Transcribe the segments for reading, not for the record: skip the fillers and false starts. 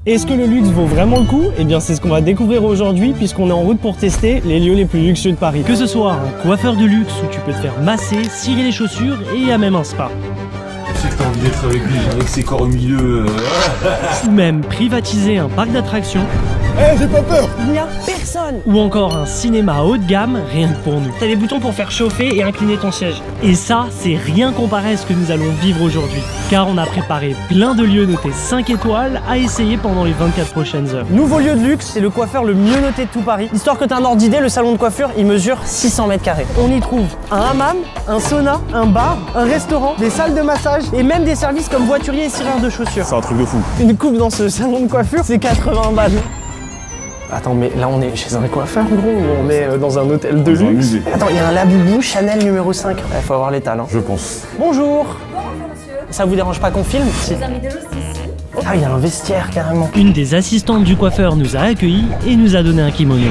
Est-ce que le luxe vaut vraiment le coup? Eh bien c'est ce qu'on va découvrir aujourd'hui puisqu'on est en route pour tester les lieux les plus luxueux de Paris. Que ce soit un coiffeur de luxe où tu peux te faire masser, cirer les chaussures et il y a même un spa. Je sais que t'as envie d'être avec lui, avec ses corps au milieu. Ou même privatiser un parc d'attractions. Eh, j'ai pas peur! Il n'y a personne! Ou encore un cinéma haut de gamme, rien que pour nous. T'as des boutons pour faire chauffer et incliner ton siège. Et ça, c'est rien comparé à ce que nous allons vivre aujourd'hui. Car on a préparé plein de lieux notés 5 étoiles à essayer pendant les 24 prochaines heures. Nouveau lieu de luxe, c'est le coiffeur le mieux noté de tout Paris. Histoire que t'aies un ordre d'idée, le salon de coiffure, il mesure 600 mètres carrés. On y trouve un hammam, un sauna, un bar, un restaurant, des salles de massage et même des services comme voiturier et cireur de chaussures. C'est un truc de fou. Une coupe dans ce salon de coiffure, c'est 80 balles. Attends, mais là on est chez un coiffeur gros ou on est dans un hôtel de luxe? Attends, il y a un Laboubou Chanel numéro 5. Il faut avoir les talents. Je pense. Bonjour. Bonjour monsieur. Ça vous dérange pas qu'on filme? Vous avez des logis ici? Ah, il y a un vestiaire carrément. Une des assistantes du coiffeur nous a accueillis et nous a donné un kimono.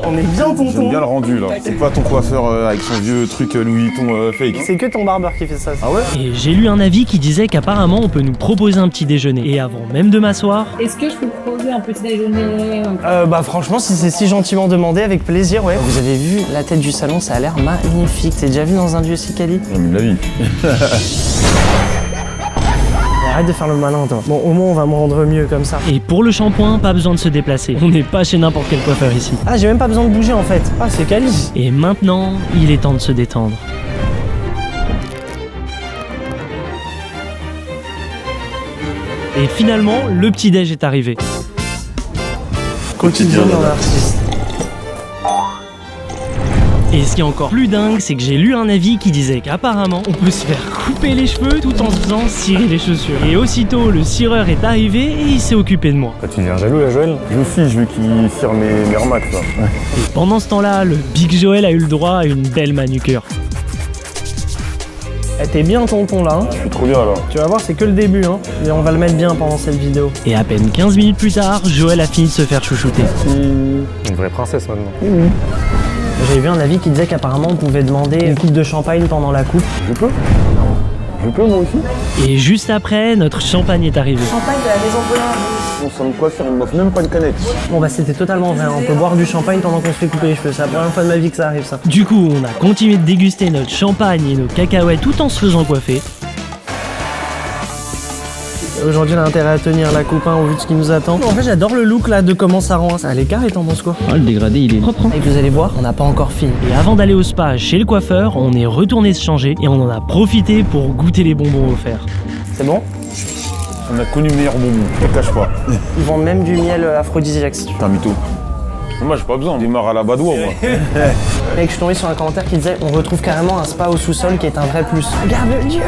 On est bien tonton. J'aime bien le rendu là. C'est pas ton coiffeur avec son vieux truc Louis Vuitton fake. C'est que ton barbeur qui fait ça. Ah ouais? Et j'ai lu un avis qui disait qu'apparemment on peut nous proposer un petit déjeuner. Et avant même de m'asseoir... Est-ce que je peux proposer un petit déjeuner? Bah franchement, si c'est si gentiment demandé, avec plaisir, ouais. Vous avez vu la tête du salon, ça a l'air magnifique. T'es déjà vu dans un lieu si quali? Jamais de la vie. Arrête de faire le malin, toi. Bon, au moins, on va me rendre mieux comme ça. Et pour le shampoing, pas besoin de se déplacer. On n'est pas chez n'importe quel coiffeur ici. Ah, j'ai même pas besoin de bouger, en fait. Ah, c'est quali. Et maintenant, il est temps de se détendre. Et finalement, le petit-déj est arrivé. Quotidien d'un artiste. Et ce qui est encore plus dingue, c'est que j'ai lu un avis qui disait qu'apparemment, on peut se faire couper les cheveux tout en se faisant cirer les chaussures. Et aussitôt, le cireur est arrivé et il s'est occupé de moi. Bah, tu deviens jaloux là, Joël? Je aussi, je veux qu'il cire mes remax là. Ouais. Et pendant ce temps-là, le Big Joël a eu le droit à une belle manucure. Eh, t'es bien tonton là, hein? Je suis trop bien là. Tu vas voir, c'est que le début, hein. Et on va le mettre bien pendant cette vidéo. Et à peine 15 minutes plus tard, Joël a fini de se faire chouchouter. Une vraie princesse maintenant. J'ai vu un avis qui disait qu'apparemment on pouvait demander une coupe de champagne pendant la coupe. Je peux? Je peux moi aussi? Et juste après, notre champagne est arrivé. Champagne de la maison Paulin. Mon salon de coiffure, il m'offre même pas une canette. Bon bah c'était totalement vrai, on peut boire du champagne pendant qu'on se fait couper les cheveux, c'est la première fois de ma vie que ça arrive ça. Du coup, on a continué de déguster notre champagne et nos cacahuètes tout en se faisant coiffer. Aujourd'hui, on a intérêt à tenir la coupe au vu de ce qui nous attend. En fait, j'adore le look là de comment ça rend. À l'écart, et t'en penses quoi? Ah, le dégradé, il est propre. Et vous allez voir, on n'a pas encore fini. Et avant d'aller au spa chez le coiffeur, on est retourné se changer et on en a profité pour goûter les bonbons offerts. C'est bon? On a connu meilleur bonbon, ne cache pas. Ils vendent même du miel aphrodisiaque. T'es un mytho. Moi j'ai pas besoin, on démarre à la badoie moi. Mec, je suis tombé sur un commentaire qui disait on retrouve carrément un spa au sous-sol qui est un vrai plus. Regarde le lieu!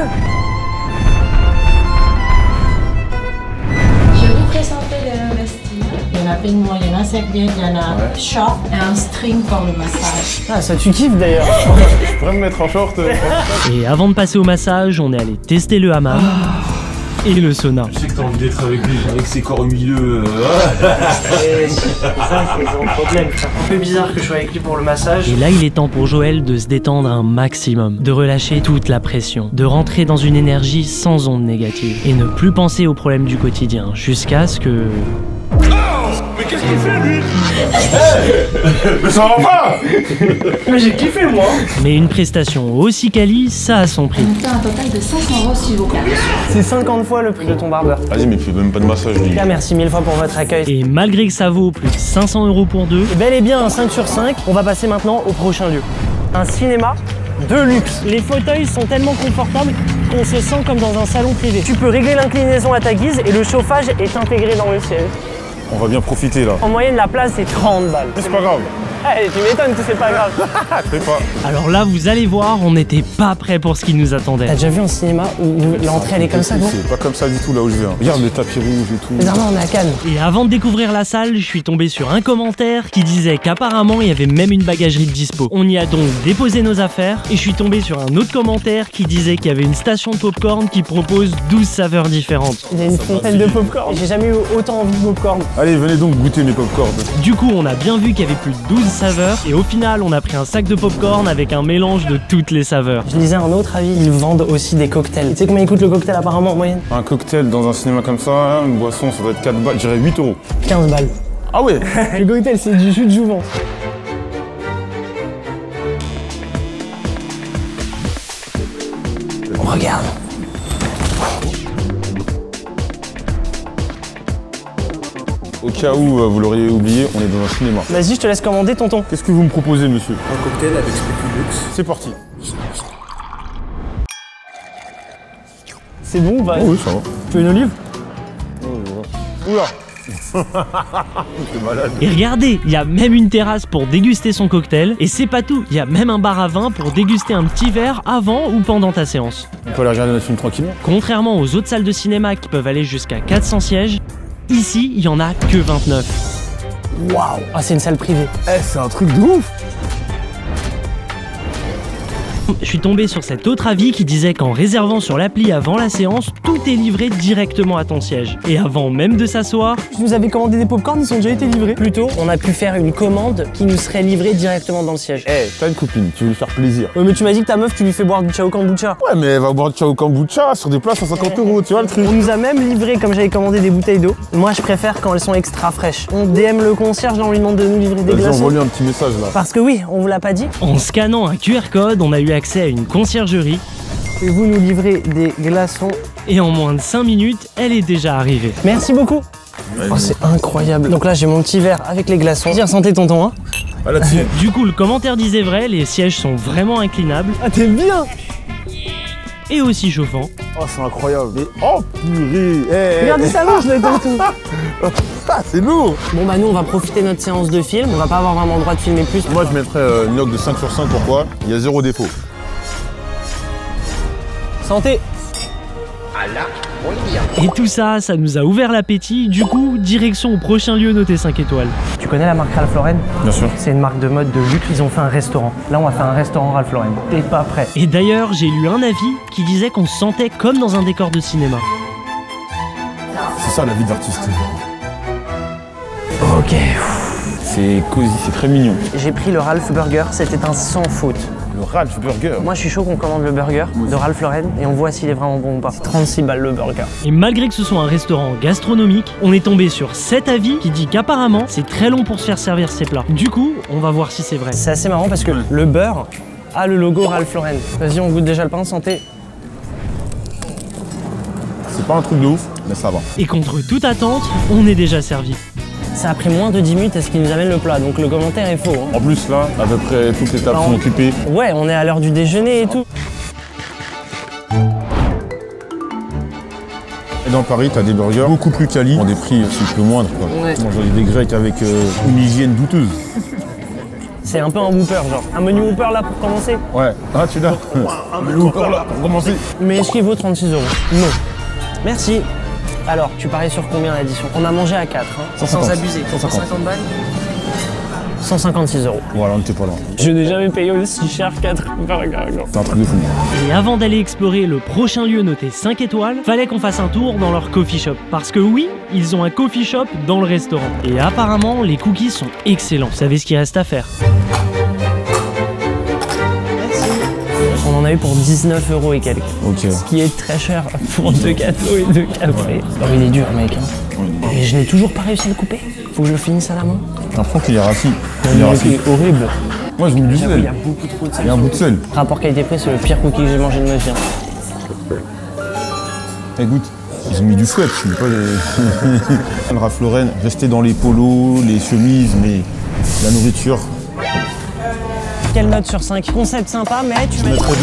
Je vais vous présenter les vestiaires. Il y en a peignoir, il y en a serviette, il y en a short et un string pour le massage. Ah, ça tu kiffes d'ailleurs! Je pourrais me mettre en short. Et avant de passer au massage, on est allé tester le hammam et le sauna. Je sais que t'as envie d'être avec lui, avec ses corps au milieu. C'est ça, c'est son problème. C'est un peu bizarre que je sois avec lui pour le massage. Et là, il est temps pour Joël de se détendre un maximum, de relâcher toute la pression, de rentrer dans une énergie sans ondes négatives et ne plus penser aux problèmes du quotidien jusqu'à ce que... Mais qu'est-ce qu'il fait lui? Mais ça va pas! Mais j'ai kiffé moi! Mais une prestation aussi quali, ça a son prix. On fait un total de 500 € s'il vous plaît. C'est 50 fois le prix de ton barbeur. Vas-y, mais fais même pas de massage lui. Là, merci 1000 fois pour votre accueil. Et malgré que ça vaut plus de 500 € pour deux, et bel et bien un 5 sur 5, on va passer maintenant au prochain lieu. Un cinéma de luxe. Les fauteuils sont tellement confortables qu'on se sent comme dans un salon privé. Tu peux régler l'inclinaison à ta guise et le chauffage est intégré dans le siège. On va bien profiter là. En moyenne, la place c'est 30 balles. C'est pas grave. Hey, tu m'étonnes que c'est pas grave. Fais pas. Alors là, vous allez voir, on n'était pas prêts pour ce qui nous attendait. T'as déjà vu un cinéma où l'entrée elle est comme ça, non? C'est pas comme ça du tout là où je vais. Regarde le tapis rouge et tout. Mais non, on est à Cannes. Et avant de découvrir la salle, je suis tombé sur un commentaire qui disait qu'apparemment il y avait même une bagagerie de dispo. On y a donc déposé nos affaires et je suis tombé sur un autre commentaire qui disait qu'il y avait une station de popcorn qui propose 12 saveurs différentes. Il y a une fontaine de popcorn. J'ai jamais eu autant envie de popcorn. Allez, venez donc goûter mes popcorn. Du coup, on a bien vu qu'il y avait plus de 12 saveurs et au final on a pris un sac de popcorn avec un mélange de toutes les saveurs. Je lisais un autre avis, ils vendent aussi des cocktails. Tu sais combien il coûte le cocktail apparemment en moyenne? Un cocktail dans un cinéma comme ça, une boisson, ça doit être 4 balles, je dirais 8 euros. 15 balles. Ah ouais. Le cocktail c'est du jus de jouvence. On regarde. Au cas où vous l'auriez oublié, on est dans un cinéma. Vas-y, je te laisse commander, tonton. Qu'est-ce que vous me proposez, monsieur? Un cocktail avec Spéculux. C'est parti. C'est bon ou pas? Oui, ça va. Tu veux une olive? Oula. T'es malade. Et regardez, il y a même une terrasse pour déguster son cocktail. Et c'est pas tout, il y a même un bar à vin pour déguster un petit verre avant ou pendant ta séance. On peut aller regarder notre film tranquillement. Contrairement aux autres salles de cinéma qui peuvent aller jusqu'à 400 sièges, ici, il y en a que 29. Waouh! Ah, c'est une salle privée. Eh, c'est un truc de ouf. Je suis tombé sur cet autre avis qui disait qu'en réservant sur l'appli avant la séance, tout est livré directement à ton siège. Et avant même de s'asseoir, je nous avais commandé des popcorns, ils ont déjà été livrés. Plutôt, on a pu faire une commande qui nous serait livrée directement dans le siège. Eh, t'as une copine, tu veux lui faire plaisir. Ouais, mais tu m'as dit que ta meuf, tu lui fais boire du chao kombucha. Ouais, mais elle va boire du chao kombucha sur des places à 50 euros, tu vois le truc. On nous a même livré, comme j'avais commandé, des bouteilles d'eau. Moi, je préfère quand elles sont extra fraîches. On DM le concierge, là, on lui demande de nous livrer des Vas-y, glaçons. envoie-lui un petit message là. Parce que oui, on vous l'a pas dit. En scannant un QR code, on a eu accès à une conciergerie. Et vous nous livrez des glaçons. Et en moins de 5 minutes, elle est déjà arrivée. Merci beaucoup. Oh, c'est incroyable. Donc là, j'ai mon petit verre avec les glaçons. Tiens, santé tonton, hein. Ah, là-dessus. Du coup, le commentaire disait vrai, les sièges sont vraiment inclinables. Ah, t'es bien. Et aussi chauffant. Oh, c'est incroyable. Mais oh, purée. Eh, Regardez ça marche, le tonton. Ah, c'est lourd. Bon bah nous on va profiter de notre séance de film, on va pas avoir vraiment le droit de filmer plus. Moi, je mettrais une note de 5 sur 5, pourquoi? Il y a 0 défaut. Santé. Et tout ça, ça nous a ouvert l'appétit. Du coup, direction au prochain lieu noté 5 étoiles. Tu connais la marque Ralph Lauren? Bien sûr. C'est une marque de mode de luxe, ils ont fait un restaurant. Là, on va faire un restaurant Ralph Lauren. T'es pas prêt. Et d'ailleurs, j'ai lu un avis qui disait qu'on se sentait comme dans un décor de cinéma. C'est ça la vie d'artiste. Ok. C'est cosy, c'est très mignon. J'ai pris le Ralph Burger, c'était un sans faute. Le Ralph Burger. Moi, je suis chaud qu'on commande le burger de Ralph Lauren et on voit s'il est vraiment bon ou pas. 36 balles le burger. Et malgré que ce soit un restaurant gastronomique, on est tombé sur cet avis qui dit qu'apparemment, c'est très long pour se faire servir ses plats. Du coup, on va voir si c'est vrai. C'est assez marrant parce que le beurre a le logo Ralph Lauren. Vas-y, on goûte déjà le pain, santé. C'est pas un truc de ouf, mais ça va. Et contre toute attente, on est déjà servi. Ça a pris moins de 10 minutes à ce qu'il nous amène le plat, donc le commentaire est faux. Hein. En plus, là, à peu près toutes les tables Non. sont occupées. Ouais, on est à l'heure du déjeuner et tout. Et dans Paris, t'as des burgers beaucoup plus quali, pour des prix aussi peu moindres. Quoi. Ouais. Moi, j'ai des grecs avec une hygiène douteuse. C'est un peu un Whopper, genre. Un menu Whopper là pour commencer. Ouais, ah, tu l'as. Le Whopper là, pour commencer. Mais est-ce qu'il vaut 36 €? Non. Merci. Alors, tu paries sur combien l'addition? On a mangé à 4, hein. 150. Sans abuser. 150 balles 156 €. Voilà, on était pas loin. Je n'ai jamais payé aussi cher 4 burgers. C'est un truc de fou. Et avant d'aller explorer le prochain lieu noté 5 étoiles, fallait qu'on fasse un tour dans leur coffee shop. Parce que oui, ils ont un coffee shop dans le restaurant. Et apparemment, les cookies sont excellents. Vous savez ce qu'il reste à faire? On en a eu pour 19 € et quelques. Ok. Ce qui est très cher pour 2 gâteaux et 2 cafés. Oh, il est dur, mec. Hein. Mais je n'ai toujours pas réussi à le couper. Faut que je le finisse à la main. J'ai l'impression qu'il est rassis. Il est rassis. C'est horrible. Moi, je mets du J'avoue, il y a sel. beaucoup trop de sel. Il y a un bout de sel. Rapport qualité-prix, c'est le pire cookie que j'ai mangé de ma vie. Écoute, ils ont mis du sweat. Je sais pas. Le Ralph Lauren, rester dans les polos, les chemises, mais la nourriture, Quelle note sur 5? Concept sympa, mais tu je mets... mettrais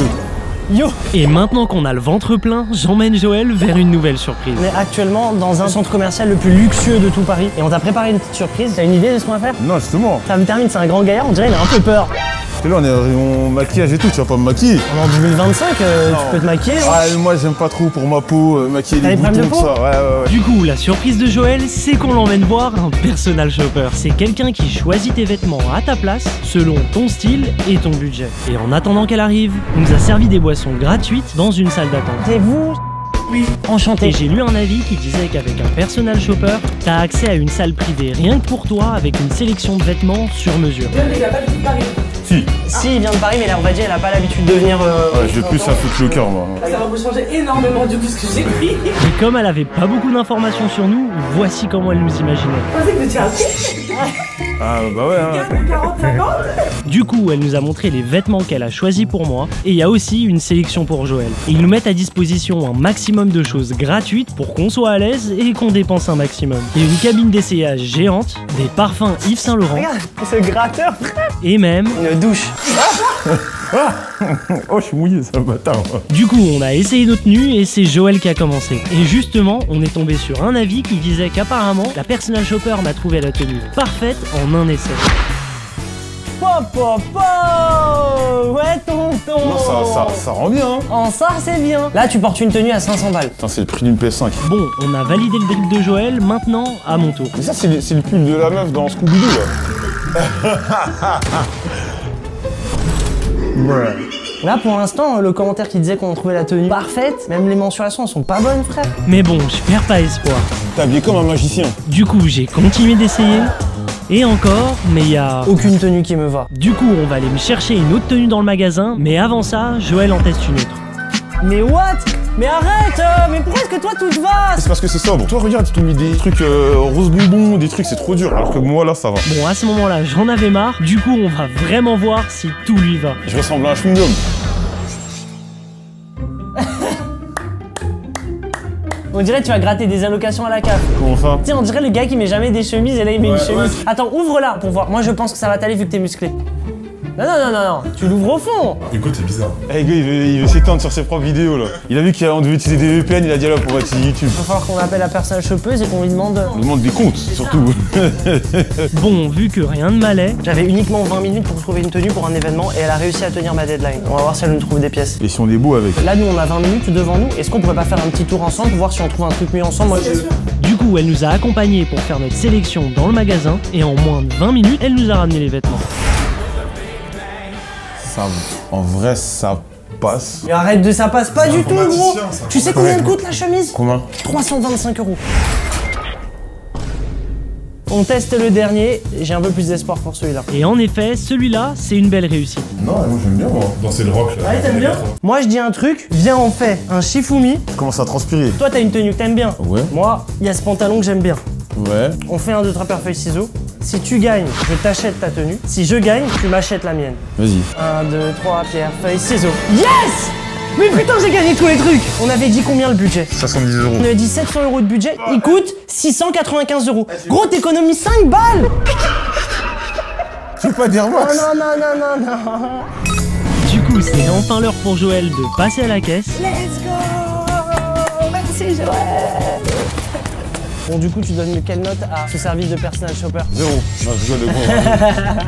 2. Yo! Et maintenant qu'on a le ventre plein, j'emmène Joël vers une nouvelle surprise. On est actuellement dans un centre commercial le plus luxueux de tout Paris. Et on t'a préparé une petite surprise. T'as une idée de ce qu'on va faire? Non, justement. Ça me termine, c'est un grand gaillard, on dirait il a un peu peur. Parce que là, on est en maquillage et tout, tu vas pas me maquiller. On est en 2025, tu peux te maquiller. Hein. Ah, moi, j'aime pas trop pour ma peau, maquiller T'as les des problèmes boutons, de peau? ça. Ouais. Du coup, la surprise de Joël, c'est qu'on l'emmène voir un personal shopper. C'est quelqu'un qui choisit tes vêtements à ta place, selon ton style et ton budget. Et en attendant qu'elle arrive, on nous a servi des boissons gratuites dans une salle d'attente. C'est vous? Oui. Enchanté. Et j'ai lu un avis qui disait qu'avec un personal shopper, t'as accès à une salle privée rien que pour toi avec une sélection de vêtements sur mesure. Il a pas de Paris. Si. Si, il vient de Paris, mais là, on va dire, il a pas l'habitude de venir. Ouais, j'ai plus un Foot Locker, moi. Ça va vous changer énormément du coup ce que j'ai pris. Et comme elle avait pas beaucoup d'informations sur nous, voici comment elle nous imaginait. Je pensais que vous étiez un pied. Ah bah ouais, hein. 40, 50. Du coup, elle nous a montré les vêtements qu'elle a choisis pour moi, et il y a aussi une sélection pour Joël. Et ils nous mettent à disposition un maximum de choses gratuites pour qu'on soit à l'aise et qu'on dépense un maximum. Et une cabine d'essayage géante, des parfums Yves Saint Laurent, Regarde, ce gratteur, et même une douche. Oh, je suis mouillé, c'est un bâtard. Du coup, on a essayé nos tenues et c'est Joël qui a commencé. Et justement, on est tombé sur un avis qui disait qu'apparemment, la personal shopper m'a trouvé la tenue parfaite en un essai. Ouais, tonton. Non, ça rend bien, hein. En ça, c'est bien. Là, tu portes une tenue à 500 balles. Putain, c'est le prix d'une PS5. Bon, on a validé le drip de Joël, maintenant, à mon tour. Mais ça, c'est le pull de la meuf dans Scooby-Doo, là. Ouais. Là, pour l'instant, le commentaire qui disait qu'on trouvait la tenue parfaite, même les mensurations, elles sont pas bonnes, frère. Mais bon, je perds pas espoir. T'es habillé comme un magicien. Du coup, j'ai continué d'essayer. Et encore, mais il y a... Aucune tenue qui me va. Du coup, on va aller me chercher une autre tenue dans le magasin, mais avant ça, Joël en teste une autre. Mais what? Mais arrête! Mais pourquoi est-ce que toi tout te va? C'est parce que c'est sobre. Toi, regarde, ils t'ont mis des trucs rose bonbon, des trucs, c'est trop dur. Alors que moi, là, ça va. Bon, à ce moment-là, j'en avais marre. Du coup, on va vraiment voir si tout lui va. Je ressemble à un chewing-gum. On dirait que tu vas gratter des allocations à la CAF. Comment ça? Tiens, on dirait le gars qui met jamais des chemises et là il met une chemise. Attends, ouvre-la pour voir. Moi je pense que ça va t'aller vu que t'es musclé. Non, tu l'ouvres au fond. Écoute, c'est bizarre. Eh, gars, il veut s'étendre sur ses propres vidéos, là. Il a vu qu'on devait utiliser des VPN, il a dit alors pour être sur YouTube. Il va falloir qu'on appelle la personne chopeuse et qu'on lui demande... On demande des comptes, surtout. Bon, vu que rien ne m'allait, J'avais uniquement 20 minutes pour trouver une tenue pour un événement et elle a réussi à tenir ma deadline. On va voir si elle nous trouve des pièces. Et si on est beau avec. Là nous on a 20 minutes devant nous. Est-ce qu'on pourrait pas faire un petit tour ensemble pour voir si on trouve un truc mieux ensemble? Moi du coup, elle nous a accompagnés pour faire notre sélection dans le magasin, et en moins de 20 minutes, elle nous a ramené les vêtements. Ça, en vrai, ça passe. Mais arrête de ça passe pas du tout gros. informaticien, ça. Tu sais combien elle coûte la chemise? Combien? 325 €. On teste le dernier, j'ai un peu plus d'espoir pour celui-là. Et en effet, celui-là, c'est une belle réussite. Non, moi j'aime bien, moi. Danser le rock, là. Ouais, t'aimes bien? Moi je dis un truc, viens on fait un shifumi. Je commence à transpirer. Toi t'as une tenue que t'aimes bien. Ouais. Moi, il y a ce pantalon que j'aime bien. Ouais. On fait un 2 3 pierre feuille ciseaux. Si tu gagnes, je t'achète ta tenue. Si je gagne, tu m'achètes la mienne. Vas-y. 1, 2, 3 pierre feuille ciseaux. Yes! Mais putain, j'ai gagné tous les trucs. On avait dit combien le budget? 70 €. On avait dit 700 € de budget, il coûte 695 €. Gros, t'économises 5 balles. Tu veux pas dire Oh Max? non. Du coup, c'est enfin l'heure pour Joël de passer à la caisse. Let's go. Merci Joël. Bon, du coup, tu donnes quelle note à ce service de personal shopper? 0. Non, je rigole de gros.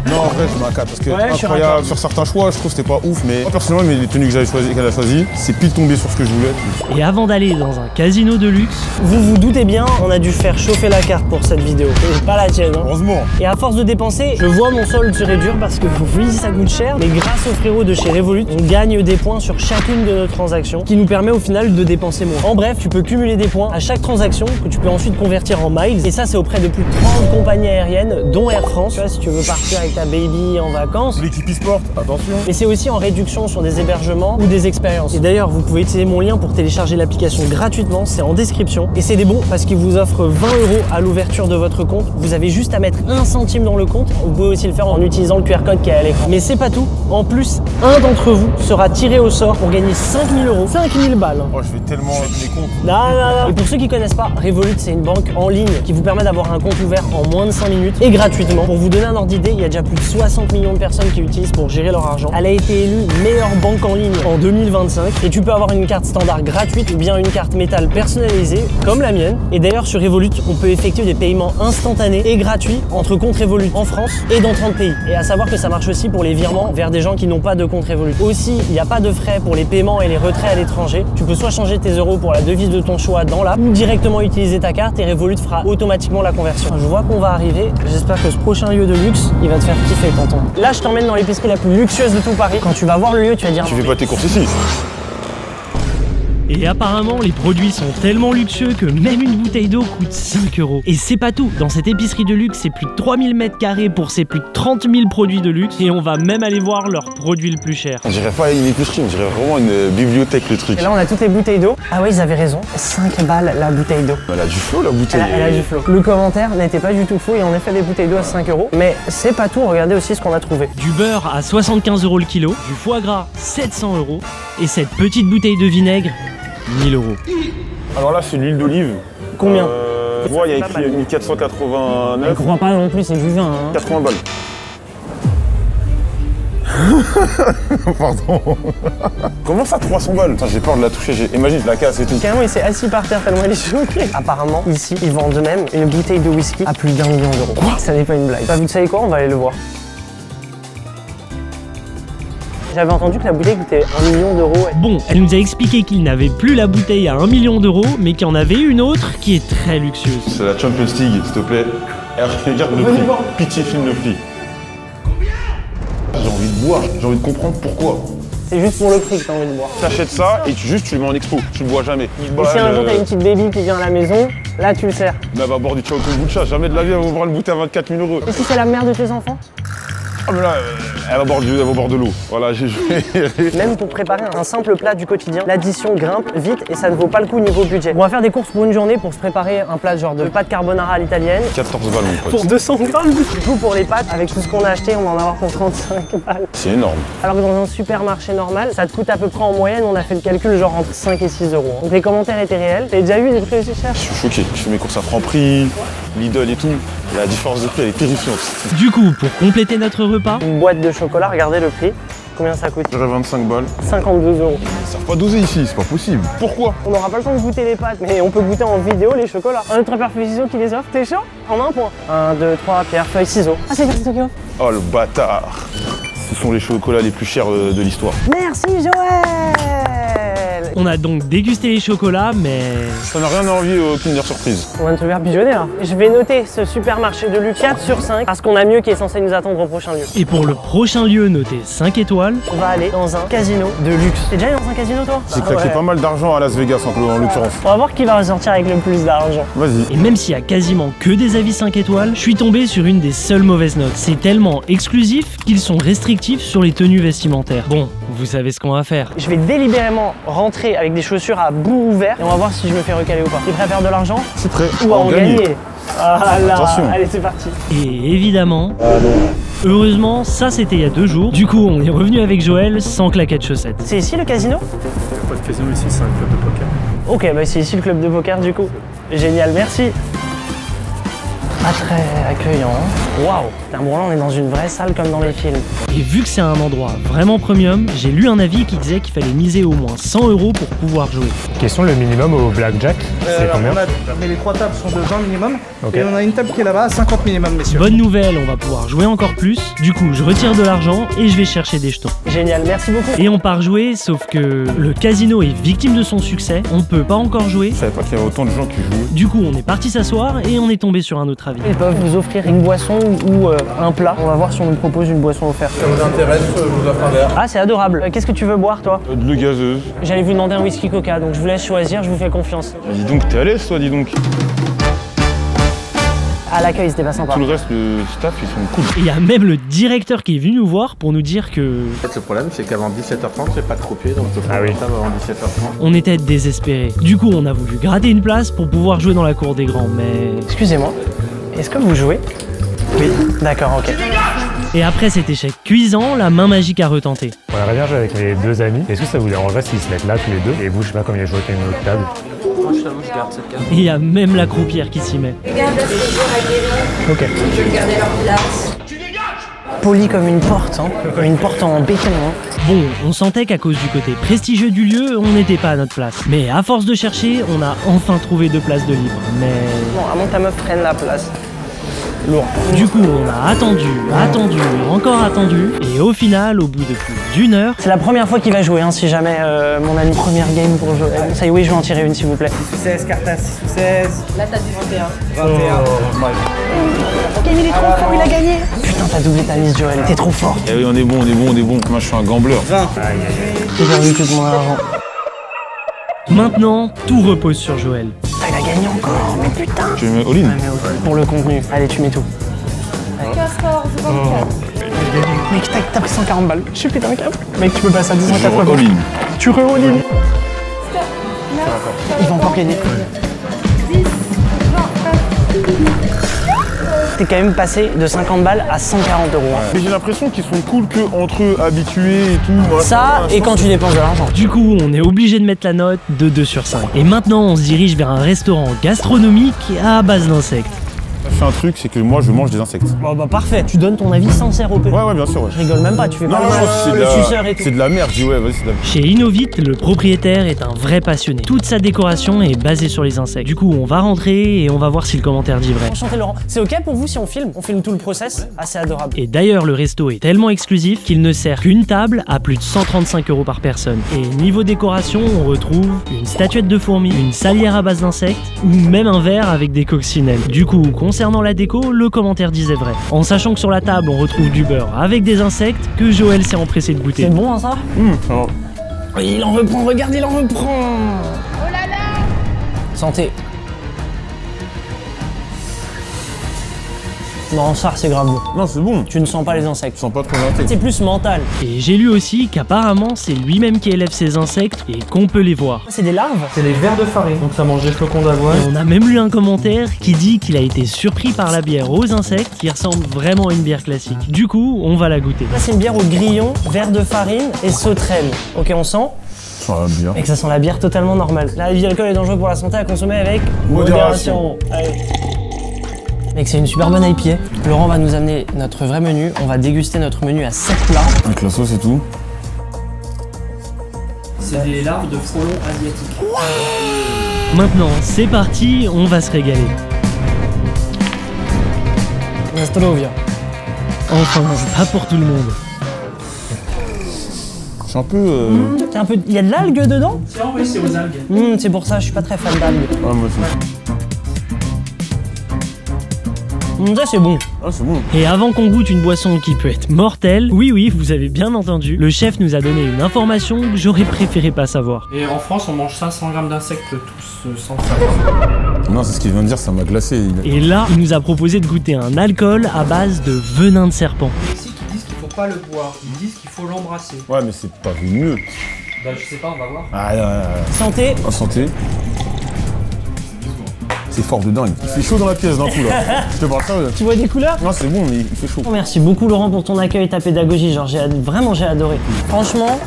Non, en vrai, je m'accade parce que Ouais, je suis incroyable. raccord. Sur certains choix, je trouve que c'était pas ouf, mais moi, personnellement, les tenues que qu'elle a choisies, c'est pile tombé sur ce que je voulais. Et avant d'aller dans un casino de luxe, Vous vous doutez bien, on a dû faire chauffer la carte pour cette vidéo. Et pas la tienne, hein. Heureusement. Et à force de dépenser, je vois mon solde se réduire parce que oui, ça coûte cher. Mais grâce aux frérots de chez Revolut, on gagne des points sur chacune de nos transactions, qui nous permet au final de dépenser moins. En bref, tu peux cumuler des points à chaque transaction que tu peux ensuite convertir en miles. Et ça, c'est auprès de plus de 30 compagnies aériennes, dont Air France. Tu vois, si tu veux partir avec ta baby en vacances. L'équipe e-sport, attention. Mais c'est aussi en réduction sur des hébergements ou des expériences. Et d'ailleurs, vous pouvez utiliser mon lien pour télécharger l'application gratuitement, c'est en description. Et c'est des bons parce qu'ils vous offrent 20 € à l'ouverture de votre compte. Vous avez juste à mettre 1 centime dans le compte. Vous pouvez aussi le faire en utilisant le QR code qui est à l'écran. Mais c'est pas tout. En plus, un d'entre vous sera tiré au sort pour gagner 5000 €. 5000 balles. Oh, je vais tellement les comptes. Non. Et pour ceux qui connaissent pas, Revolut, c'est une banque en ligne qui vous permet d'avoir un compte ouvert en moins de 5 minutes et gratuitement. Pour vous donner un ordre d'idée, il y a déjà plus de 60 millions de personnes qui l'utilisent pour gérer leur argent. Elle a été élue meilleure banque en ligne en 2025 et tu peux avoir une carte standard gratuite ou bien une carte métal personnalisée comme la mienne. Et d'ailleurs sur Revolut, on peut effectuer des paiements instantanés et gratuits entre comptes Revolut en France et dans 30 pays. Et à savoir que ça marche aussi pour les virements vers des gens qui n'ont pas de compte Revolut. Aussi, il n'y a pas de frais pour les paiements et les retraits à l'étranger. Tu peux soit changer tes euros pour la devise de ton choix dans l'app ou directement utiliser ta carte et Revolut fera automatiquement la conversion. Je vois qu'on va arriver. J'espère que ce prochain lieu de luxe, il va te faire kiffer, tonton. Là, je t'emmène dans l'épicerie la plus luxueuse de tout Paris. Quand tu vas voir le lieu, tu vas dire... Tu fais pas tes courses ici. Et apparemment, les produits sont tellement luxueux que même une bouteille d'eau coûte 5 €. Et c'est pas tout, dans cette épicerie de luxe, c'est plus de 3000 m² pour ces plus de 30 000 produits de luxe. Et on va même aller voir leurs produits le plus cher. On dirait pas une épicerie, on dirait vraiment une bibliothèque le truc. Et là on a toutes les bouteilles d'eau. Ah ouais, ils avaient raison, 5 balles la bouteille d'eau. Elle a du flot la bouteille. Elle a du flot. Le commentaire n'était pas du tout faux, il y a en effet des bouteilles d'eau à 5 €. Mais c'est pas tout, regardez aussi ce qu'on a trouvé. Du beurre à 75 € le kilo, du foie gras 700 € et cette petite bouteille de vinaigre 1000 €. Alors là c'est l'huile d'olive. Combien Je vois il y a écrit 1489. Je crois pas non plus, c'est du vin. Hein. 80 balles. Pardon. Comment ça 300 balles? J'ai peur de la toucher, imagine je la casse et tout. Carrément il s'est assis par terre tellement il est choqué. Apparemment ici ils vendent même une bouteille de whisky à plus d'1 million d'euros. Quoi? Ça n'est pas une blague. Bah, vous savez quoi, on va aller le voir. J'avais entendu que la bouteille coûtait 1 million d'euros. Bon, elle nous a expliqué qu'il n'avait plus la bouteille à 1 million d'euros, mais qu'il y en avait une autre qui est très luxueuse. C'est la Champions League, s'il te plaît. Regarde le prix. Pitié, filme le prix. J'ai envie de boire, j'ai envie de comprendre pourquoi. C'est juste pour le prix que t'as envie de boire. T'achètes ça et tu le mets en expo, tu le bois jamais. Et si un jour t'as une petite baby qui vient à la maison, là tu le sers. Mais elle va boire du Ciao Kombucha, jamais de la vie elle va boire une bouteille à 24 000 €. Et si c'est la mère de tes enfants? Ah mais là, elle va boire de l'eau. Voilà, j'ai joué. Même pour préparer un simple plat du quotidien, l'addition grimpe vite et ça ne vaut pas le coup niveau budget. On va faire des courses pour une journée pour se préparer un plat genre de pâtes carbonara à l'italienne. 14 balles mon pote. Pour 200 grammes. Du coup pour les pâtes, avec tout ce qu'on a acheté, on va en avoir pour 35 balles. C'est énorme. Alors que dans un supermarché normal, ça te coûte à peu près en moyenne, on a fait le calcul genre entre 5 et 6 €. Donc les commentaires étaient réels. T'as déjà vu des prix aussi chers? Je suis choqué, je fais mes courses à Franprix, Lidl et tout. La différence de prix elle est terrifiante. Du coup, pour compléter notre repas, Une boîte de chocolat, regardez le prix. Combien ça coûte? Je dirais 25 balles. 52 €. Ils savent pas doser ici, c'est pas possible. Pourquoi? On n'aura pas le temps de goûter les pâtes, mais on peut goûter en vidéo les chocolats. Un autre paire feuille ciseaux qui les offre, t'es chaud? En un point. 1, 2, 3, pierre, feuille, ciseaux. Ah c'est Garcito qui offre. Oh le bâtard. Ce sont les chocolats les plus chers de l'histoire. Merci Joël. on a donc dégusté les chocolats, mais... Ça n'a rien à envier au Kinder Surprise. On va te faire pigeonner là. Je vais noter ce supermarché de luxe 4 sur 5 parce qu'on a mieux qui est censé nous attendre au prochain lieu. Et pour le prochain lieu noté 5 étoiles, On va aller dans un casino de luxe. T'es déjà allé dans un casino toi? J'ai claqué pas mal d'argent à Las Vegas en l'occurrence. On va voir qui va ressortir avec le plus d'argent. Vas-y. et même s'il y a quasiment que des avis 5 étoiles, je suis tombé sur une des seules mauvaises notes. C'est tellement exclusif qu'ils sont restrictifs sur les tenues vestimentaires. Bon, vous savez ce qu'on va faire. Je vais délibérément rentrer avec des chaussures à bout ouvert et on va voir si je me fais recaler ou pas. T'es prêt à perdre de l'argent Je suis prêt. ou à en gagner? Ah là, Attention. allez c'est parti. Et évidemment, heureusement, ça c'était il y a 2 jours. Du coup, on est revenu avec Joël sans claquettes chaussettes. C'est ici le casino? Pas de casino ici, c'est un club de poker. Ok, bah c'est ici le club de poker du coup. Génial, merci. Pas très accueillant. Waouh, bon là on est dans une vraie salle comme dans les films. Et vu que c'est un endroit vraiment premium, j'ai lu un avis qui disait qu'il fallait miser au moins 100 € pour pouvoir jouer. Question, le minimum au blackjack, c'est combien? Mais les 3 tables sont de 20 minimum. Ok. Et on a une table qui est là-bas à 50 minimum, messieurs. Bonne nouvelle, on va pouvoir jouer encore plus. Du coup, je retire de l'argent et je vais chercher des jetons. Génial, merci beaucoup. Et on part jouer, sauf que le casino est victime de son succès. On peut pas encore jouer. Je savais pas qu'il y avait autant de gens qui jouaient. Du coup, on est parti s'asseoir et on est tombé sur un autre avis. Ils peuvent vous offrir une boisson ou un plat. On va voir si on nous propose une boisson offerte. Ça vous intéresse, je vous offre un verre. Ah, c'est adorable. Qu'est-ce que tu veux boire, toi? De l'eau gazeuse. J'allais vous demander un whisky coca, donc je vous laisse choisir, je vous fais confiance. Dis donc, t'es à l'aise toi, dis donc. À l'accueil, c'était pas sympa. Tout le reste, le staff, ils sont cool. Et il y a même le directeur qui est venu nous voir pour nous dire que En fait, le problème, c'est qu'avant 17h30, j'ai pas de croupier, donc il faut Ah oui. table avant 17h30. on était désespérés. Du coup, on a voulu gratter une place pour pouvoir jouer dans la cour des grands, mais... Excusez-moi, est-ce que vous jouez? Oui. D'accord, ok. Et après cet échec cuisant, la main magique a retenté. On aimerait bien jouer avec mes 2 amis. Est-ce que ça vous dérangerait s'ils se mettent là tous les deux? Et vous, je sais pas combien jouer avec une autre table. Moi, je t'avoue, je garde cette carte. Et il y a même la croupière qui s'y met. Regarde ce jour à guérir. Ok. Je vais garder leur place. Poli comme une porte, hein. Comme une porte en béton, hein. Bon, on sentait qu'à cause du côté prestigieux du lieu, on n'était pas à notre place. Mais à force de chercher, on a enfin trouvé 2 places de libre. Mais... Bon, à moins que ta meuf prenne la place. Lourd. Du coup, on a attendu, encore attendu, et au final, au bout de plus d'1 heure, C'est la première fois qu'il va jouer, hein, si jamais mon ami. Première game pour jouer. Ça y est, oui, je vais en tirer une, s'il vous plaît. 6 ou 16, cartas 6 ou 16. Là, t'as dit 21. 21. Ok, il est trop fort, il a gagné. Putain, t'as doublé ta liste, Joël. T'es trop fort. Eh oui, on est bon. Moi, je suis un gambleur. 20. J'ai perdu tout mon argent. Maintenant, tout repose sur Joël. Ah, il a gagné encore, mais putain. Tu mets all-in? Pour le contenu. Allez, tu mets tout. 14,24. Mec, t'as pris 140 balles. Je suis pété un câble. Mec, tu peux passer à 280. All-in. Tu re-all-in. Il va encore gagner. 10, 20, T'es quand même passé de 50 balles à 140 €. Mais j'ai l'impression qu'ils sont cool que entre eux, habitués et tout. Moi, Ça, et quand tu dépenses de l'argent. Du coup, on est obligé de mettre la note de 2 sur 5. Et maintenant, on se dirige vers un restaurant gastronomique à base d'insectes. Je fais un truc, c'est que moi je mange des insectes. Bon bah parfait, tu donnes ton avis sincère au PE. Ouais, bien sûr. Ouais. Je rigole même pas, tu fais Non, pas non, c'est le suceur et tout. C'est de la merde, je dis ouais, vas-y, c'est de la merde. Chez Innovite, le propriétaire est un vrai passionné. Toute sa décoration est basée sur les insectes. Du coup, on va rentrer et on va voir si le commentaire dit vrai. Enchanté Laurent, c'est ok pour vous si on filme? On filme tout le process? Ah c'est adorable. Et d'ailleurs, le resto est tellement exclusif qu'il ne sert qu'une table à plus de 135 € par personne. Et niveau décoration, on retrouve une statuette de fourmi, une salière à base d'insectes ou même un verre avec des coccinelles. Du coup, concernant la déco, le commentaire disait vrai. En sachant que sur la table, on retrouve du beurre avec des insectes que Joël s'est empressé de goûter. C'est bon hein, ça? Ça va. Il en reprend, regarde, il en reprend. Oh là là. Santé. Non, ça c'est grave bon. Non, c'est bon. Tu ne sens pas les insectes. Je sens pas trop l'insecte. C'est plus mental. Et j'ai lu aussi qu'apparemment, c'est lui-même qui élève ces insectes et qu'on peut les voir. C'est des larves? C'est les vers de farine, donc ça mange des flocons d'avoine. Et on a même lu un commentaire qui dit qu'il a été surpris par la bière aux insectes qui ressemble vraiment à une bière classique. Du coup, on va la goûter. Là c'est une bière au grillon, verre de farine et sauterelle. Ok, on sent? Ça va bien. Et que ça sent la bière totalement normale. Là, l'alcool est dangereux pour la santé à consommer avec modération. Allez. Mec, c'est une super bonne IPA. Laurent va nous amener notre vrai menu. On va déguster notre menu à 7 plats. Avec la sauce et tout. C'est des larves de frelons asiatiques. Maintenant, c'est parti, on va se régaler. Nastrovia. Enfin, pas pour tout le monde. C'est un peu. C'est un peu... Il y a de l'algue dedans? Oui, c'est aux algues. C'est pour ça, je suis pas très fan d'algues. Ah, moi aussi. Ça c'est bon. Ah, c'est bon. Et avant qu'on goûte une boisson qui peut être mortelle, oui, vous avez bien entendu, le chef nous a donné une information que j'aurais préféré pas savoir. Et en France, on mange 500 grammes d'insectes tous sans le savoir. Non, c'est ce qu'il vient de dire, ça m'a glacé. Et là, il nous a proposé de goûter un alcool à base de venin de serpent. Ici, qui disent qu'il faut pas le boire, ils disent qu'il faut l'embrasser. Ouais, mais c'est pas mieux. Bah, je sais pas, on va voir. Ah, Santé. en santé. C'est fort de dingue. Il fait chaud dans la pièce d'un coup là. Je te parle ça. Tu vois des couleurs? Non, c'est bon, mais il fait chaud. Merci beaucoup Laurent pour ton accueil et ta pédagogie. Genre, j'ai adoré. Franchement,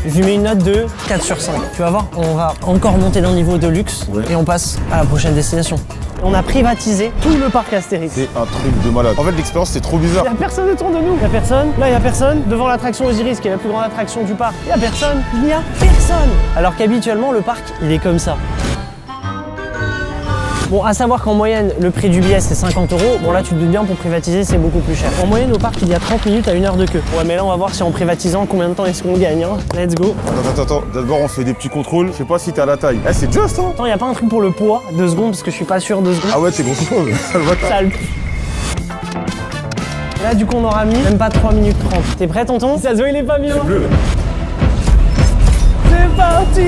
je lui mets une note de 4 sur 5. Tu vas voir, on va encore monter dans le niveau de luxe et on passe à la prochaine destination. On a privatisé tout le parc Astérix. C'est un truc de malade. En fait, l'expérience, c'est trop bizarre. Y'a personne autour de nous. Y'a personne. Là, y'a personne. Devant l'attraction Osiris, qui est la plus grande attraction du parc. Y'a personne. Il n'y a personne. Alors qu'habituellement, le parc, il est comme ça. Bon, à savoir qu'en moyenne, le prix du billet, c'est 50 €. Bon, là, tu te doutes bien, pour privatiser, c'est beaucoup plus cher. En moyenne, au parc, il y a 30 minutes à 1 heure de queue. Ouais, mais là, on va voir si en privatisant, combien de temps est-ce qu'on gagne, hein. Let's go. Attends. D'abord, on fait des petits contrôles. Je sais pas si t'as la taille. Eh, c'est juste, hein. Attends, y a pas un truc pour le poids? 2 secondes, parce que je suis pas sûr, 2 secondes. Ah ouais, t'es gros chose. Ça le voit. Sale. Là, du coup, on aura mis même pas 3 minutes 30. T'es prêt, tonton? Ça se voit, il est pas bien. C'est parti!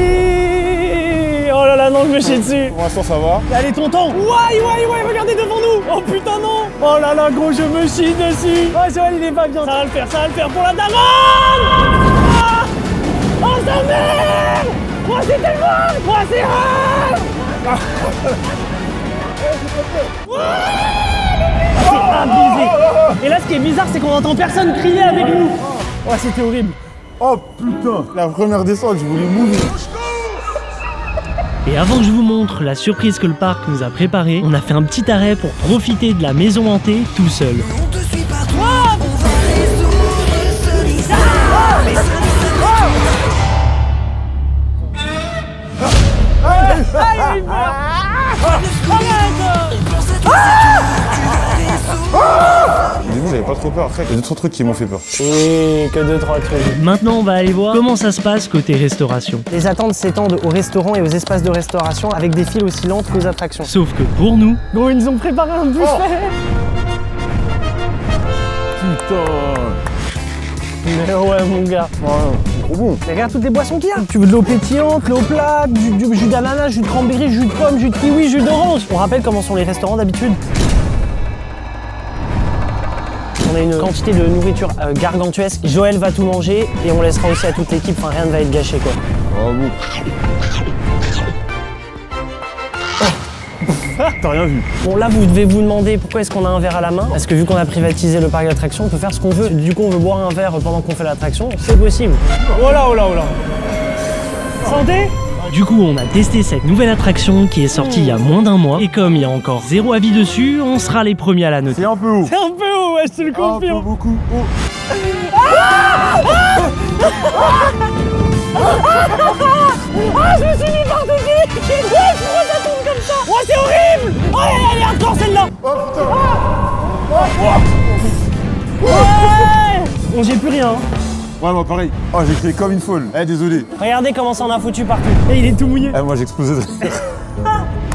Oh là là, non, je me chie dessus. Pour l'instant, ça va. Allez, tonton. Ouais, regardez devant nous. Oh putain, non. Oh là là, gros, je me chie dessus. Oh, Joël, il est pas bien. Ça va le faire pour la daronne. Ah, oh, ça merde. Oh, c'est tellement. Oh, c'est rare. C'est abusé. Et là, ce qui est bizarre, c'est qu'on entend personne crier avec nous. Oh, c'était horrible. Oh putain. La première descente, je voulais mourir. Et avant que je vous montre la surprise que le parc nous a préparée, on a fait un petit arrêt pour profiter de la maison hantée tout seul. Au début, j'avais pas trop peur. Après, il y a 2-3 trucs qui m'ont fait peur. Oui, que 2-3 trucs. Maintenant, on va aller voir comment ça se passe côté restauration. Les attentes s'étendent aux restaurants et aux espaces de restauration avec des files aussi lentes qu'aux attractions. Sauf que pour nous, Gros, ils nous ont préparé un buffet. Putain. Mais ouais, mon gars. trop bon. Mais regarde toutes les boissons qu'il y a. Tu veux de l'eau pétillante, l'eau plate, du jus d'ananas, jus de cranberry, jus de pomme, jus de kiwi, jus d'orange. On rappelle comment sont les restaurants d'habitude. On a une quantité de nourriture gargantuesque. Joël va tout manger et on laissera aussi à toute l'équipe, enfin rien ne va être gâché quoi. Oh bon. T'as rien vu. Bon là vous devez vous demander pourquoi est-ce qu'on a un verre à la main. Parce que vu qu'on a privatisé le parc d'attractions, on peut faire ce qu'on veut. Du coup on veut boire un verre pendant qu'on fait l'attraction, c'est possible. Oh là, oh là, oh là. Santé. Du coup, on a testé cette nouvelle attraction qui est sortie il y a moins d'un mois. Et comme il y a encore 0 avis dessus, on sera les premiers à la noter. C'est un peu haut. C'est un peu haut, ouais, je te le confirme. Un peu beaucoup haut. Ah, je me suis mis par-dessus. Pourquoi ça tombe comme ça? Oh, c'est horrible. Oh, elle est hardcore celle-là. Oh putain. Ouais. Bon, j'ai plus rien. Ouais, moi pareil. Oh, j'ai crié comme une folle. Eh, désolé. Regardez comment ça en a foutu partout. Et il est tout mouillé. Eh, moi j'ai explosé de rire.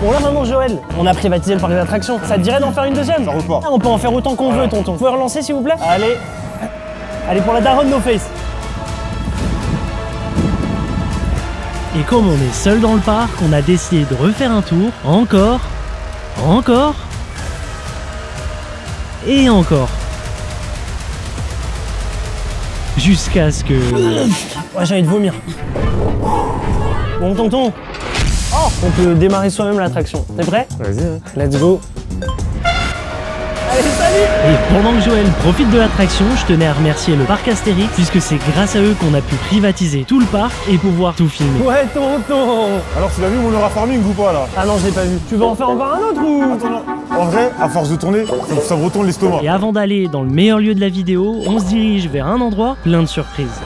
Bon là maintenant Joël, on a privatisé le parc d'attractions. Ça te dirait d'en faire une deuxième? Ça repart. Ah, on peut en faire autant qu'on veut tonton. Vous pouvez relancer s'il vous plaît? Allez. Allez pour la daronne no face. Et comme on est seul dans le parc, on a décidé de refaire un tour. Encore. Et encore. Jusqu'à ce que... Ouais, j'ai envie de vomir. Bon tonton. Oh, on peut démarrer soi-même l'attraction. T'es prêt? Vas-y. Let's go. Allez, salut! Et pendant que Joël profite de l'attraction, je tenais à remercier le parc Astérix, puisque c'est grâce à eux qu'on a pu privatiser tout le parc et pouvoir tout filmer. Ouais tonton. Alors, tu l'as vu mon Aura Farming ou pas là? Ah non, je l'ai pas vu. Tu veux en faire encore un autre ou? Attends, non. En vrai, à force de tourner, ça me retourne l'estomac. Et avant d'aller dans le meilleur lieu de la vidéo, on se dirige vers un endroit plein de surprises.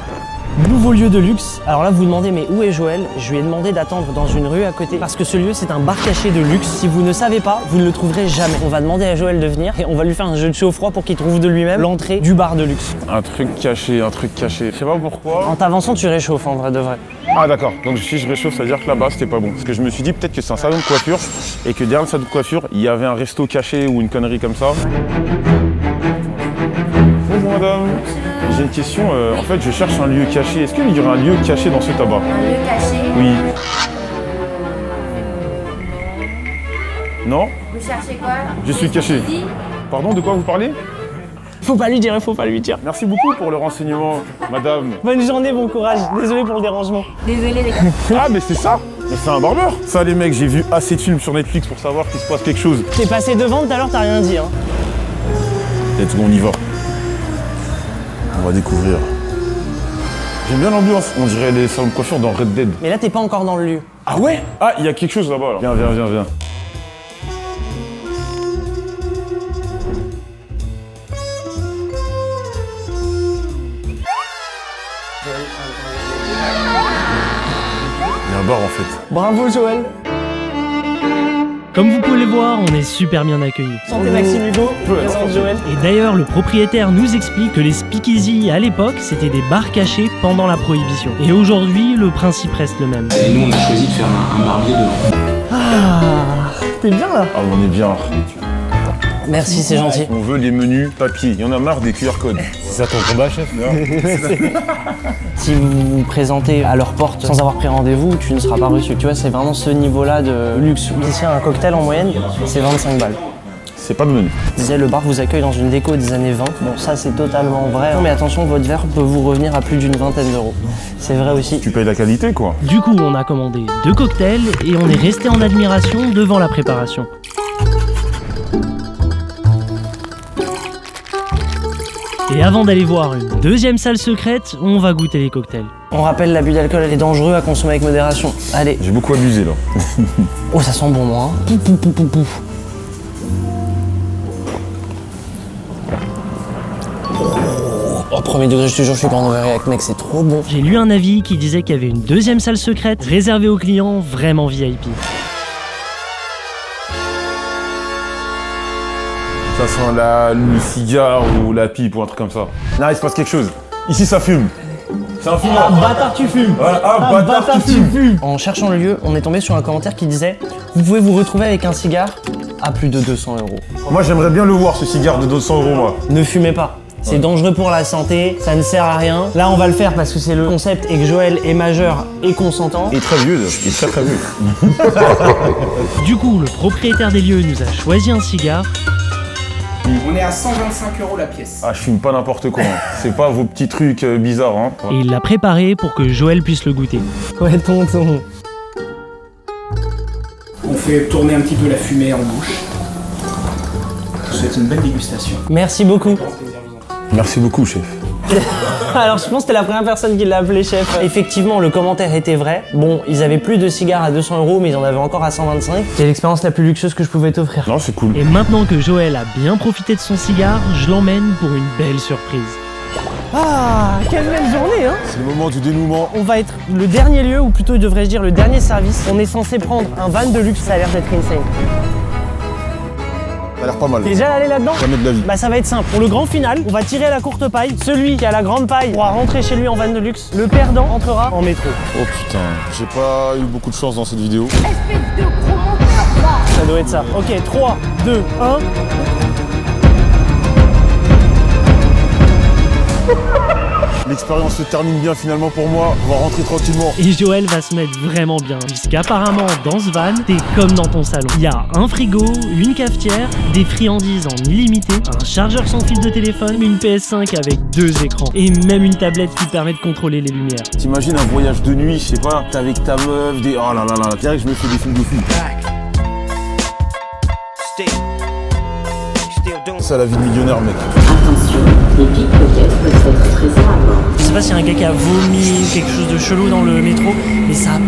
Nouveau lieu de luxe. Alors là, vous vous demandez, mais où est Joël? Je lui ai demandé d'attendre dans une rue à côté parce que ce lieu, c'est un bar caché de luxe. Si vous ne savez pas, vous ne le trouverez jamais. On va demander à Joël de venir et on va lui faire un jeu de chaud-froid pour qu'il trouve de lui-même l'entrée du bar de luxe. Un truc caché, un truc caché. Je sais pas pourquoi. En t'avançant, tu réchauffes en vrai de vrai. Ah d'accord, donc si je réchauffe, ça veut dire que là-bas c'était pas bon. Parce que je me suis dit peut-être que c'est un salon de coiffure et que derrière le salon de coiffure, il y avait un resto caché ou une connerie comme ça. Bonjour madame. J'ai une question, en fait je cherche un lieu caché. Est-ce qu'il y aurait un lieu caché dans ce tabac? Un lieu caché? Oui. Non? Vous cherchez quoi? Je suis caché. Pardon, de quoi vous parlez? Faut pas lui dire, faut pas lui dire. Merci beaucoup pour le renseignement, madame. Bonne journée, bon courage. Désolé pour le dérangement. Désolé les gars. Ah mais c'est ça? Mais c'est un barbeur. Ça les mecs, j'ai vu assez de films sur Netflix pour savoir qu'il se passe quelque chose. T'es passé devant tout à l'heure, t'as rien dit hein. Let's go, on y va. On va découvrir. J'aime bien l'ambiance, on dirait les salons de coiffure dans Red Dead. Mais là, t'es pas encore dans le lieu. Ah ouais? Ah, il y a quelque chose là-bas alors. Viens, viens, viens, viens. Il y a un bar en fait. Bravo Joël. Comme vous pouvez le voir, on est super bien accueillis. Santé Maxime Hugo, présente Joël. Et d'ailleurs, le propriétaire nous explique que les speakeasy à l'époque, c'était des bars cachés pendant la prohibition. Et aujourd'hui, le principe reste le même. Et nous, on a choisi de faire un barbier devant. Ah, t'es bien là. Ah, on est bien. Merci, c'est gentil. On veut les menus papier. Il y en a marre des QR codes. C'est ça ton combat, chef? Si vous vous présentez à leur porte sans avoir pris rendez-vous, tu ne seras pas reçu. Tu vois, c'est vraiment ce niveau-là de luxe. Ici, un cocktail en moyenne, c'est 25 balles. C'est pas de menu. Je disais, le bar vous accueille dans une déco des années 20. Bon, ça, c'est totalement vrai. Mais attention, votre verre peut vous revenir à plus d'une vingtaine d'euros. C'est vrai aussi. Tu payes la qualité quoi. Du coup, on a commandé 2 cocktails et on est resté en admiration devant la préparation. Et avant d'aller voir une deuxième salle secrète, on va goûter les cocktails. On rappelle, l'abus d'alcool, elle est dangereux à consommer avec modération. Allez. J'ai beaucoup abusé là. Oh, ça sent bon, moi. Hein. Pouf, pouf, pouf, pouf, pouf. Oh, premier degré, je te jure, je suis pas en overreact, mec, c'est trop bon. J'ai lu un avis qui disait qu'il y avait une deuxième salle secrète réservée aux clients vraiment VIP. Ça sent le cigare ou la pipe ou un truc comme ça. Non, il se passe quelque chose. Ici, ça fume. C'est un fumeur. Ah, bâtard, tu fumes. Voilà, ah, bâtard, tu fumes. En cherchant le lieu, on est tombé sur un commentaire qui disait « Vous pouvez vous retrouver avec un cigare à plus de 200 euros. Moi, j'aimerais bien le voir, ce cigare de 200 euros, moi. Ne fumez pas. C'est dangereux pour la santé, ça ne sert à rien. Là, on va le faire parce que c'est le concept et que Joël est majeur et consentant. Il est très vieux, il est très vieux. Du coup, le propriétaire des lieux nous a choisi un cigare. On est à 125 € la pièce. Ah, je fume pas n'importe quoi. C'est pas vos petits trucs bizarres. Hein. Et il l'a préparé pour que Joël puisse le goûter. Ouais, tonton. On fait tourner un petit peu la fumée en bouche. Je vous souhaite une belle dégustation. Merci beaucoup. Merci beaucoup, chef. Alors je pense que t'es la première personne qui l'a appelé chef. Effectivement, le commentaire était vrai. Bon, ils avaient plus de cigares à 200 €, mais ils en avaient encore à 125. C'est l'expérience la plus luxueuse que je pouvais t'offrir. Non, c'est cool. Et maintenant que Joël a bien profité de son cigare, je l'emmène pour une belle surprise. Ah, quelle belle journée, hein! C'est le moment du dénouement. On va être le dernier lieu, ou plutôt devrais-je dire le dernier service. On est censé prendre un van de luxe, ça a l'air d'être insane. Ça a l'air pas mal. T'es déjà allé là-dedans? Jamais de la vie. Bah ça va être simple. Pour le grand final, on va tirer à la courte paille. Celui qui a la grande paille pourra rentrer chez lui en van de luxe. Le perdant entrera en métro. Oh putain, j'ai pas eu beaucoup de chance dans cette vidéo. Ça doit être ça. Ok, 3, 2, 1. L'expérience se termine bien finalement pour moi. On va rentrer tranquillement. Et Joël va se mettre vraiment bien, puisqu'apparemment dans ce van, t'es comme dans ton salon. Il y a un frigo, une cafetière, des friandises en illimité, un chargeur sans fil de téléphone, une PS5 avec 2 écrans, et même une tablette qui permet de contrôler les lumières. T'imagines un voyage de nuit, je sais pas, t'es avec ta meuf, des... Oh là là là, direct je me fais des films de fou. C'est la vie de millionnaire, mec. Attention, les pickpockets peuvent être présents à bord. Je sais pas s'il y a un gars qui a vomi quelque chose de chelou dans le métro, mais ça...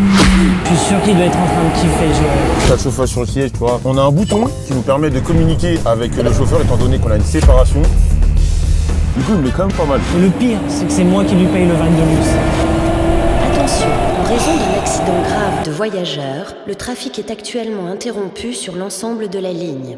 Je suis sûr qu'il doit être en train de kiffer, Joël. T'as le chauffage sur le siège, tu vois. On a un bouton qui nous permet de communiquer avec le chauffeur, étant donné qu'on a une séparation. Du coup, il met quand même pas mal. Et le pire, c'est que c'est moi qui lui paye le van de luxe. Attention, en raison d'un accident grave de voyageurs, le trafic est actuellement interrompu sur l'ensemble de la ligne.